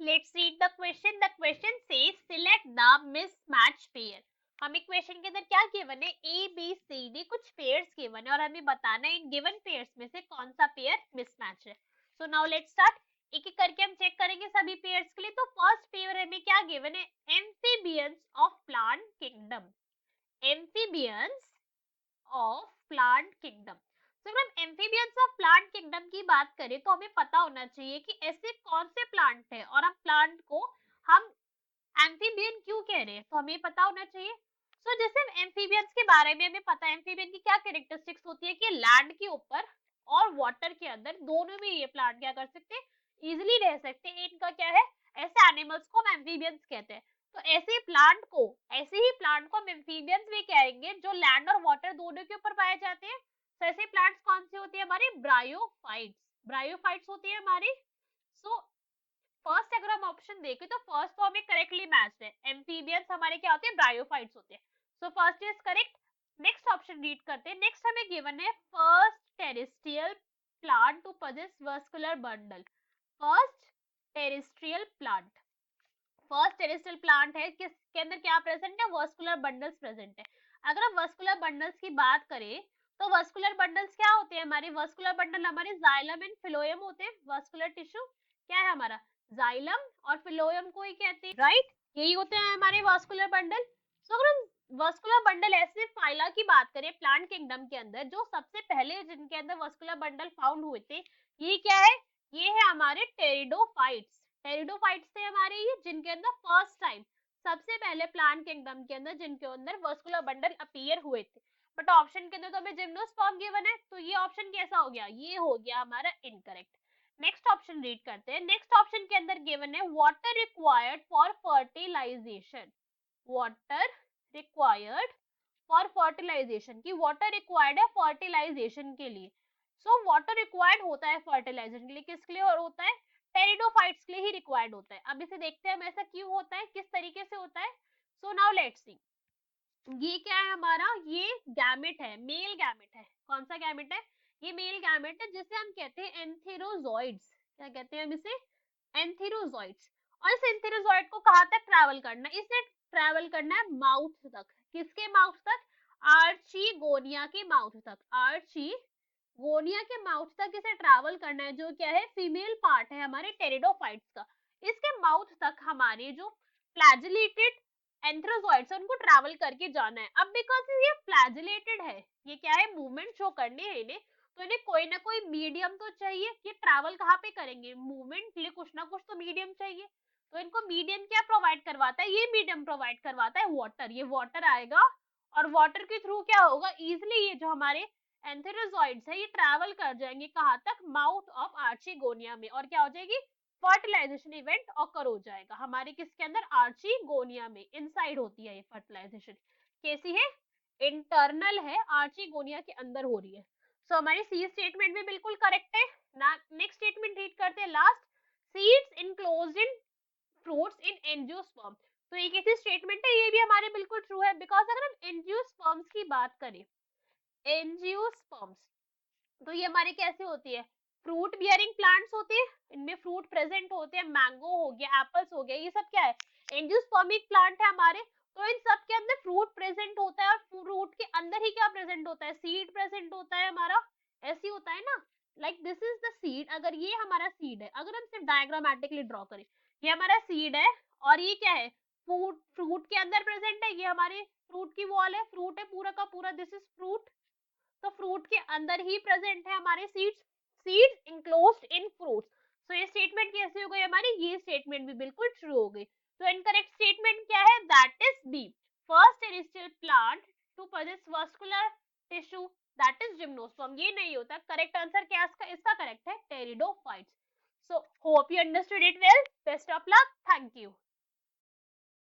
Let's read the question. The question says select the mismatch pair. हमें question के अंदर क्या गिवन है, ए बी सी डी कुछ पेयर्स गिवन है और हमें बताना है इन गिवन पेयर्स में से कौन सा पेयर मिसमैच है. So now let's start. एक एक करके हम चेक करेंगे सभी पेयर्स के लिए. तो फर्स्ट पेयर हमें क्या गिवन है, amphibians of plant kingdom. Amphibians of plant kingdom. तो अगर हम एम्फीबियंस ऑफ प्लांट किंगडम की बात करें तो हमें पता होना चाहिए कि ऐसे कौन से प्लांट है और हम प्लांट को हम एम्फीबियन क्यों कह रहे हैं, तो हमें पता होना चाहिए. सो जैसे हम एम्फीबियंस के बारे में हमें पता है एम्फीबियन की क्या कैरेक्टरिस्टिक्स होती है कि लैंड के ऊपर और वाटर के अंदर दोनों में ये प्लांट क्या कर सकते हैं, इजिली रह सकते हैं. इनका क्या है, ऐसे एनिमल्स को हम एम्फीबियंस कहते हैं. तो ऐसे ही प्लांट को हम एम्फीबियंस भी कहेंगे जो लैंड और वाटर दोनों के ऊपर पाए जाते हैं. तो ऐसे प्लांट्स कौन से होती है हमारी, ब्रायोफाइट्स होती है हमारी. सो फर्स्ट अगर हम ऑप्शन देखें तो फर्स्ट तो हमें करेक्टली मैच्ड है. एम्फीबियंस हमारे क्या होते हैं, ब्रायोफाइट्स होते हैं. So first is correct. Next option read करते हैं. नेक्स्ट हमें गिवन है first terrestrial plant to possess vascular bundle. First terrestrial plant है किसके अंदर क्या प्रेजेंट है, वास्कुलर बंडल्स प्रेजेंट है. अगर हम वास्कुलर बंडल्स की बात करें तो वास्कुलर बंडल्स क्या होते हैं हमारे, वास्कुलर बंडल हमारे जाइलम एंड फिलोएम होते हैं. वास्कुलर टिश्यू क्या है हमारा, जाइलम और फिलोएम को ही कहते हैं, राइट. यही होते हैं हमारे वास्कुलर बंडल. सो अगर हम वास्कुलर बंडल ऐसे फाइला की बात करें प्लांट किंगडम के अंदर, जो सबसे पहले जिनके अंदर वास्कुलर बंडल फाउंड हुए थे, ये क्या है, ये है हमारे टेरिडोफाइट्स. टेरिडोफाइट्स थे हमारे ये, जिनके अंदर फर्स्ट टाइम सबसे पहले प्लांट किंगडम के अंदर जिनके अंदर वास्कुलर बंडल अपीयर हुए थे. बट ऑप्शन के अंदर तो हमें जिम्नोस्पर्म गिवन है, तो ये ऑप्शन कैसा हो गया, ये हो गया हमारा इनकरेक्ट. नेक्स्ट ऑप्शन रीड करते हैं. नेक्स्ट ऑप्शन के अंदर गिवन है water required for fertilization. Water required for fertilization, की वाटर रिक्वायर्ड है फर्टिलाइजेशन के लिए. सो वाटर रिक्वायर्ड होता है फर्टिलाइजेशन के लिए, किसके लिए और होता है, टेरिडोफाइट्स के लिए ही रिक्वायर्ड होता है. अब इसे देखते हैं हम ऐसा क्यों होता है, किस तरीके से होता है. So now let's see. ये क्या है हमारा, ये गैमेट है, मेल गैमेट है. कौन सा गैमेट है, ये मेल गैमेट है जिसे हम कहते हैं एंथेरोजॉइड्स. क्या कहते हैं हम इसे, एंथेरोजॉइड्स. और इस एंथेरोजॉइड को कहां तक ट्रैवल करना है, इसे ट्रैवल करना है माउथ तक. किसके माउथ तक, आर्चीगोनिया के माउथ तक. आर्चीगोनिया के माउथ तक इसे ट्रैवल करना है, जो क्या है फीमेल पार्ट है हमारे टेरिडोफाइट्स का. इसके माउथ तक हमारे जो फ्लैजिलेटेड एंथ्रोजॉइड्स उनको ट्रैवल करके जाना है. अब बिकॉज ये फ्लैजिलेटेड है, ये क्या है मूवमेंट शो करने हैं इन्हें, तो इन्हें कोई ना कोई मीडियम तो चाहिए. ये ट्रैवल कहाँ पे करेंगे, मूवमेंट के लिए कुछ ना कुछ तो मीडियम चाहिए. तो इनको मीडियम क्या प्रोवाइड करवाता है, ये मीडियम प्रोवाइड करवाता है वाटर. ये वाटर आएगा और वाटर के थ्रू क्या होगा, इजिली ये जो हमारे एंथेरोजॉइड्स है ये ट्रैवल कर जाएंगे कहाँ तक, माउथ ऑफ आर्चीगोनिया में. और क्या हो जाएगी, फर्टिलाइजेशन इवेंट ऑकर हो जाएगा हमारे किसके अंदर, आर्चीगोनिया में. इनसाइड होती है ये फर्टिलाइजेशन. कैसी है, इंटरनल है, आर्चीगोनिया के अंदर हो रही है. सो हमारी सी स्टेटमेंट भी बिल्कुल करेक्ट है. नेक्स्ट स्टेटमेंट रीड करते हैं लास्ट. सीड्स इनक्लोज्ड इन फ्रूट्स इन एंजियोस्पर्म. तो ये कैसी स्टेटमेंट है, ये भी हमारे बिल्कुल ट्रू है. बिकॉज अगर हम एंजियोस्पर्म्स की बात करें, एंजियोस्पर्म्स, तो ये हमारी कैसे होती है, फ्रूट बियरिंग प्लांट्स होते हैं, इनमें फ्रूट प्रेजेंट होते हैं. मैंगो हो गया, एप्पल्स हो गया, ये सब क्या है, एंजियोस्पर्मिक प्लांट है हमारे. तो इन सब के अंदर फ्रूट प्रेजेंट होता है और फ्रूट के अंदर ही क्या प्रेजेंट होता है, सीड प्रेजेंट होता है हमारा. ऐसी होता है ना, like this is the seed. अगर ये हमारा सीड है, अगर हम सिर्फ डायग्रामेटिकली ड्रॉ करें, ये हमारा सीड है और ये क्या है, फ्रूट के अंदर प्रेजेंट है. ये हमारे फ्रूट की वॉल है, फ्रूट है पूरा का पूरा, दिस इज फ्रूट. तो फ्रूट के अंदर ही प्रेजेंट है हमारे सीड्स इनक्लोज्ड इन फ्रूट्स. सो ये स्टेटमेंट कैसे हो गई हमारी, ये स्टेटमेंट भी बिल्कुल ट्रू हो गई. तो इनकरेक्ट स्टेटमेंट क्या है, that is B. First terrestrial plant to possess vascular tissue, that is gymnosperm. ये नहीं होता. करेक्ट आंसर क्या है इसका करेक्ट है pteridophytes. So hope you understood it well. Best of luck. Thank you.